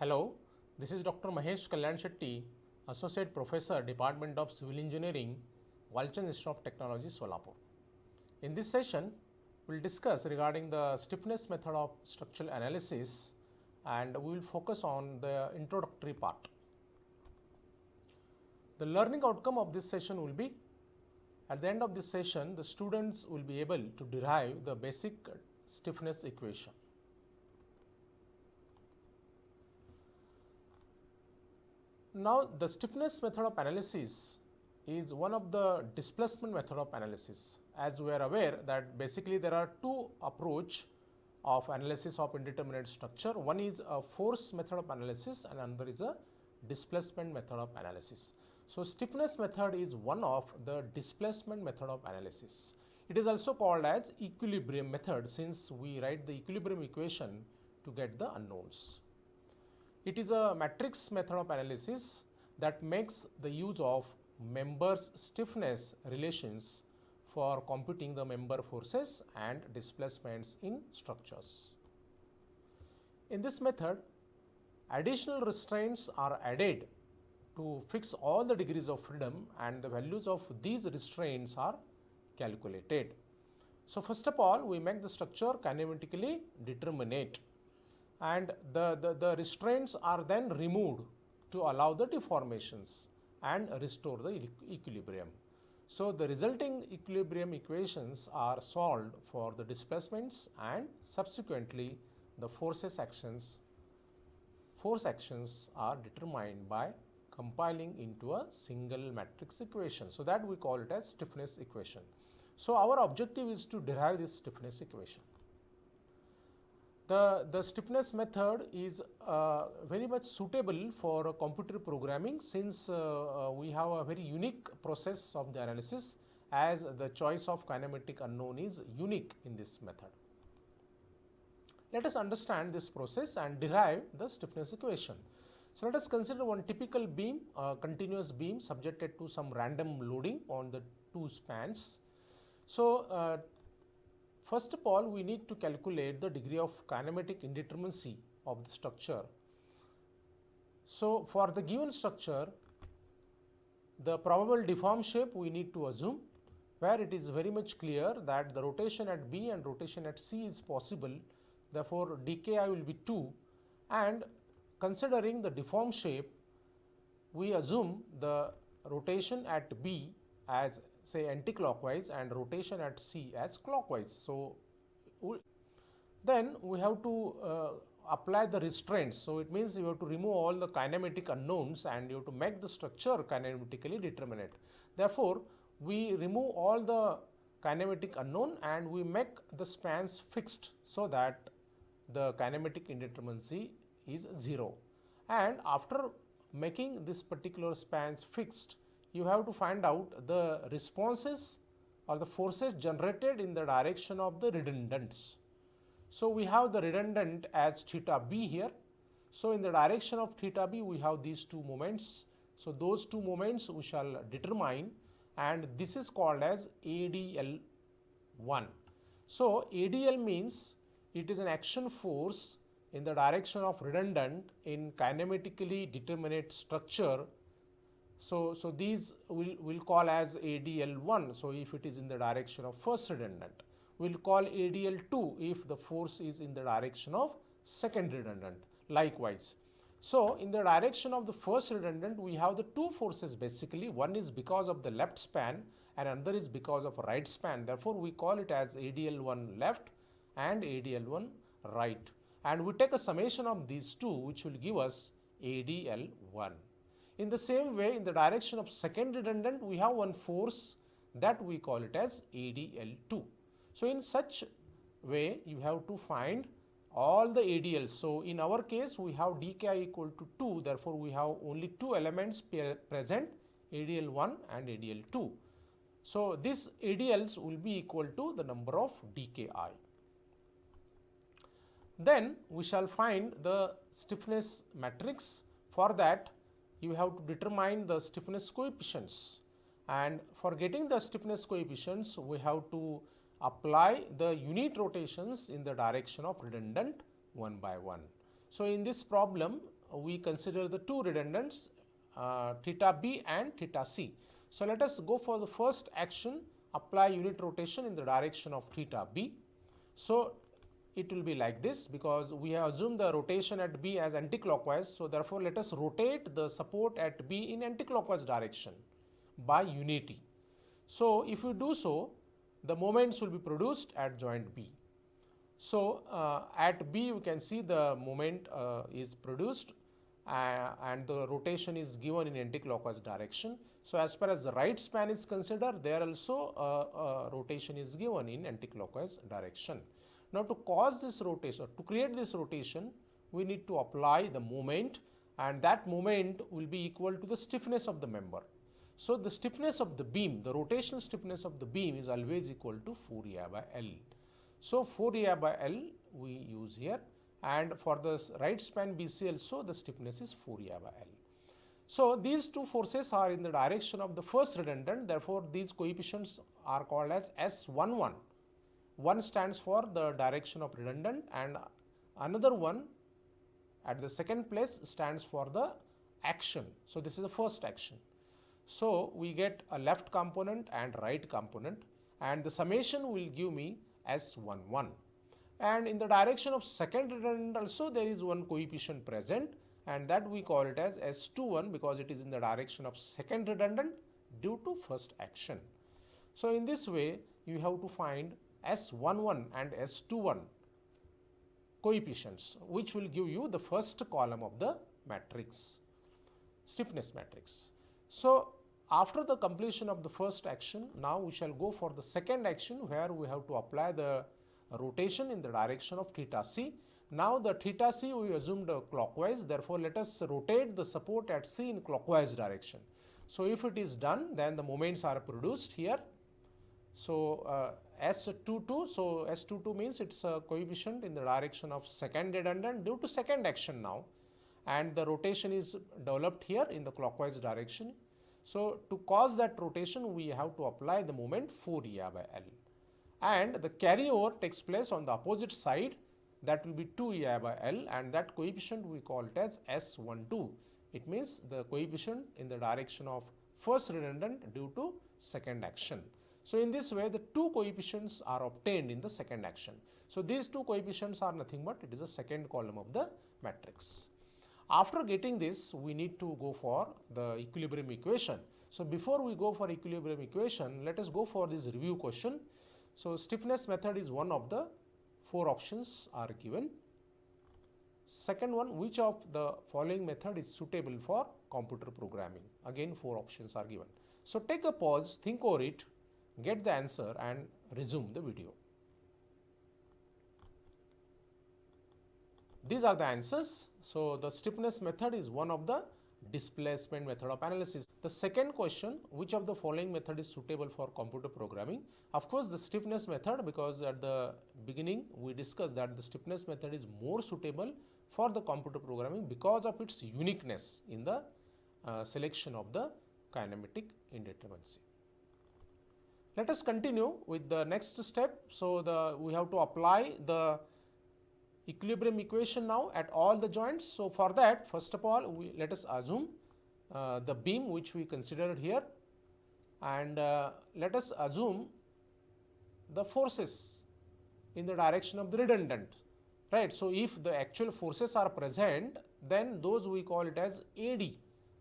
Hello, this is Dr. Mahesh Kalyan Shetty, Associate Professor, Department of Civil Engineering, Walchand Institute of Technology, Solapur. In this session, we will discuss regarding the stiffness method of structural analysis, and we will focus on the introductory part. The learning outcome of this session will be, at the end of this session, the students will be able to derive the basic stiffness equation. Now, the stiffness method of analysis is one of the displacement method of analysis. As we are aware that basically there are two approach of analysis of indeterminate structure. One is a force method of analysis and another is a displacement method of analysis. So, stiffness method is one of the displacement method of analysis. It is also called as equilibrium method since we write the equilibrium equation to get the unknowns. It is a matrix method of analysis that makes the use of members stiffness relations for computing the member forces and displacements in structures. In this method, additional restraints are added to fix all the degrees of freedom and the values of these restraints are calculated. So, first of all, we make the structure kinematically determinate, and the restraints are then removed to allow the deformations and restore the equilibrium. So, the resulting equilibrium equations are solved for the displacements and subsequently the force actions are determined by compiling into a single matrix equation. So, that we call it as stiffness equation. So, our objective is to derive this stiffness equation. The stiffness method is very much suitable for computer programming since we have a very unique process of the analysis as the choice of kinematic unknown is unique in this method. Let us understand this process and derive the stiffness equation. So, let us consider one typical beam, a continuous beam subjected to some random loading on the two spans. So, first of all, we need to calculate the degree of kinematic indeterminacy of the structure. So, for the given structure, the probable deform shape we need to assume, where it is very much clear that the rotation at B and rotation at C is possible. Therefore, dki will be 2, and considering the deform shape, we assume the rotation at B as say anti-clockwise and rotation at C as clockwise. So, then we have to apply the restraints. So, it means you have to remove all the kinematic unknowns and you have to make the structure kinematically determinate. Therefore, we remove all the kinematic unknown and we make the spans fixed so that the kinematic indeterminacy is 0. And after making this particular spans fixed, you have to find out the responses or the forces generated in the direction of the redundants. So, we have the redundant as theta b here. So, in the direction of theta b, we have these two moments. So, those two moments we shall determine, and this is called as ADL1. So, ADL means it is an action force in the direction of redundant in kinematically determinate structure. So, these we'll call as ADL1. So, if it is in the direction of first redundant, we'll call ADL2 if the force is in the direction of second redundant. Likewise. So, in the direction of the first redundant, we have the two forces basically. One is because of the left span and another is because of right span. Therefore, we call it as ADL1 left and ADL1 right. And we take a summation of these two, which will give us ADL1. In the same way, in the direction of second redundant, we have one force that we call it as ADL2. So, in such way, you have to find all the ADLs. So, in our case, we have dki equal to 2. Therefore, we have only two elements present, ADL1 and ADL2. So, these ADLs will be equal to the number of dki. Then, we shall find the stiffness matrix. For that, you have to determine the stiffness coefficients, and for getting the stiffness coefficients we have to apply the unit rotations in the direction of redundant one by one. So, in this problem we consider the two redundants, theta B and theta C. So let us go for the first action, apply unit rotation in the direction of theta B. So it will be like this, because we have assumed the rotation at B as anticlockwise. So therefore let us rotate the support at B in anticlockwise direction by unity. So if we do so, the moments will be produced at joint B. So at B you can see the moment is produced and the rotation is given in anticlockwise direction. So as far as the right span is considered, there also rotation is given in anticlockwise direction. Now to cause this rotation, to create this rotation, we need to apply the moment, and that moment will be equal to the stiffness of the member. So the stiffness of the beam, the rotational stiffness of the beam is always equal to 4EI by L. So 4EI by L we use here, and for the right span BC also the stiffness is 4EI by L. So these two forces are in the direction of the first redundant, therefore these coefficients are called as S11. One stands for the direction of redundant and another one at the second place stands for the action. So this is the first action. So we get a left component and right component, and the summation will give me S11. And in the direction of second redundant also there is one coefficient present, and that we call it as S21, because it is in the direction of second redundant due to first action. So in this way you have to find S11 and S21 coefficients, which will give you the first column of the matrix, stiffness matrix. So after the completion of the first action, now we shall go for the second action, where we have to apply the rotation in the direction of theta C. Now the theta C we assumed clockwise, therefore let us rotate the support at C in clockwise direction. So if it is done, then the moments are produced here. So S22, so S22 means it's a coefficient in the direction of second redundant due to second action now, and the rotation is developed here in the clockwise direction. So to cause that rotation we have to apply the moment 4EI by L, and the carryover takes place on the opposite side, that will be 2EI by L, and that coefficient we call it as S12. It means the coefficient in the direction of first redundant due to second action. So in this way the two coefficients are obtained in the second action. So these two coefficients are nothing but it is the second column of the matrix. After getting this, we need to go for the equilibrium equation. So before we go for equilibrium equation, let us go for this review question. So stiffness method is one of the four options are given. Second one, which of the following method is suitable for computer programming? Again, four options are given. So take a pause, think over it, get the answer and resume the video. These are the answers. So the stiffness method is one of the displacement method of analysis. The second question, which of the following method is suitable for computer programming? Of course, the stiffness method, because at the beginning we discussed that the stiffness method is more suitable for the computer programming because of its uniqueness in the selection of the kinematic indeterminacy. Let us continue with the next step. So we have to apply the equilibrium equation now at all the joints. So for that, first of all, let us assume the beam which we considered here, and let us assume the forces in the direction of the redundant, right? So if the actual forces are present, then those we call it as AD.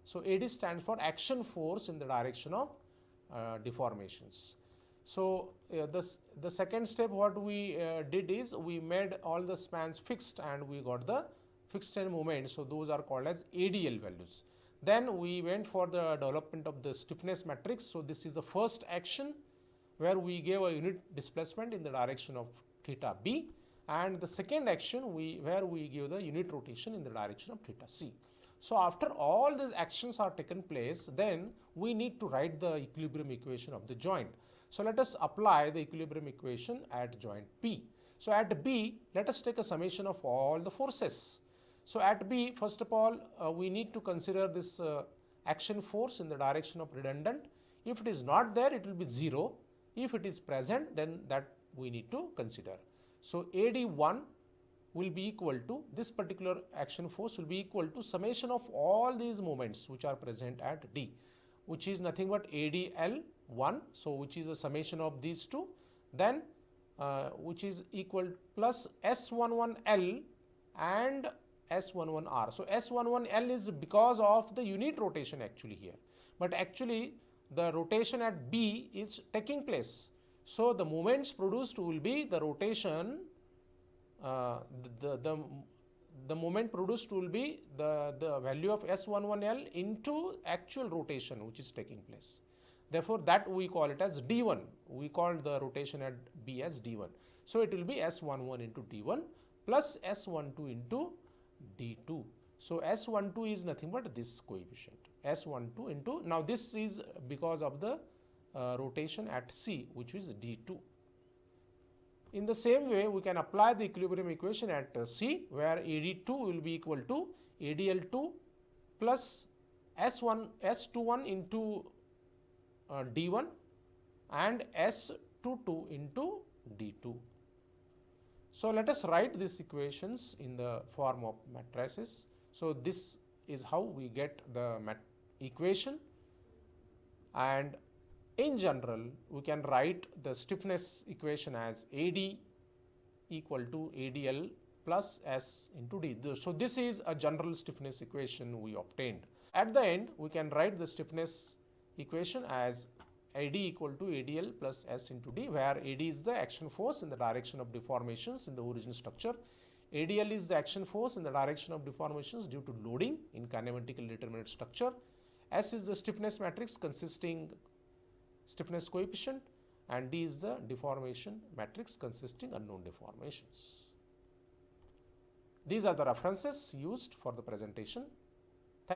So AD stands for action force in the direction of deformations. So the second step what we did is we made all the spans fixed and we got the fixed end moment. So those are called as ADL values. Then we went for the development of the stiffness matrix. So this is the first action where we gave a unit displacement in the direction of theta B, and the second action where we give the unit rotation in the direction of theta C. So after all these actions are taken place, then we need to write the equilibrium equation of the joint. So let us apply the equilibrium equation at joint P. So at B, let us take a summation of all the forces. So at B, first of all, we need to consider this action force in the direction of redundant. If it is not there, it will be 0. If it is present, then that we need to consider. So AD1 will be equal to, this particular action force will be equal to summation of all these moments which are present at D, which is nothing but ADL1, so which is a summation of these two, then which is equal plus S11L and S11R. So S11L is because of the unit rotation actually here, but actually the rotation at B is taking place. So the moments produced will be the rotation, the moment produced will be the value of S11L into actual rotation which is taking place. Therefore, that we call it as D1. We call the rotation at B as D1. So it will be S11 into D1 plus S12 into D2. So S12 is nothing but this coefficient. S12 into, now this is because of the rotation at C, which is D2. In the same way, we can apply the equilibrium equation at C, where AD2 will be equal to ADL2 plus S21 into D1 and S22 into D2. So let us write these equations in the form of matrices. So this is how we get the equation, and in general we can write the stiffness equation as AD equal to ADL plus S into D. So this is a general stiffness equation we obtained. At the end, we can write the stiffness equation as AD equal to ADL plus S into D, where AD is the action force in the direction of deformations in the origin structure. ADL is the action force in the direction of deformations due to loading in kinematically determinate structure. S is the stiffness matrix consisting stiffness coefficient, and D is the deformation matrix consisting unknown deformations. These are the references used for the presentation.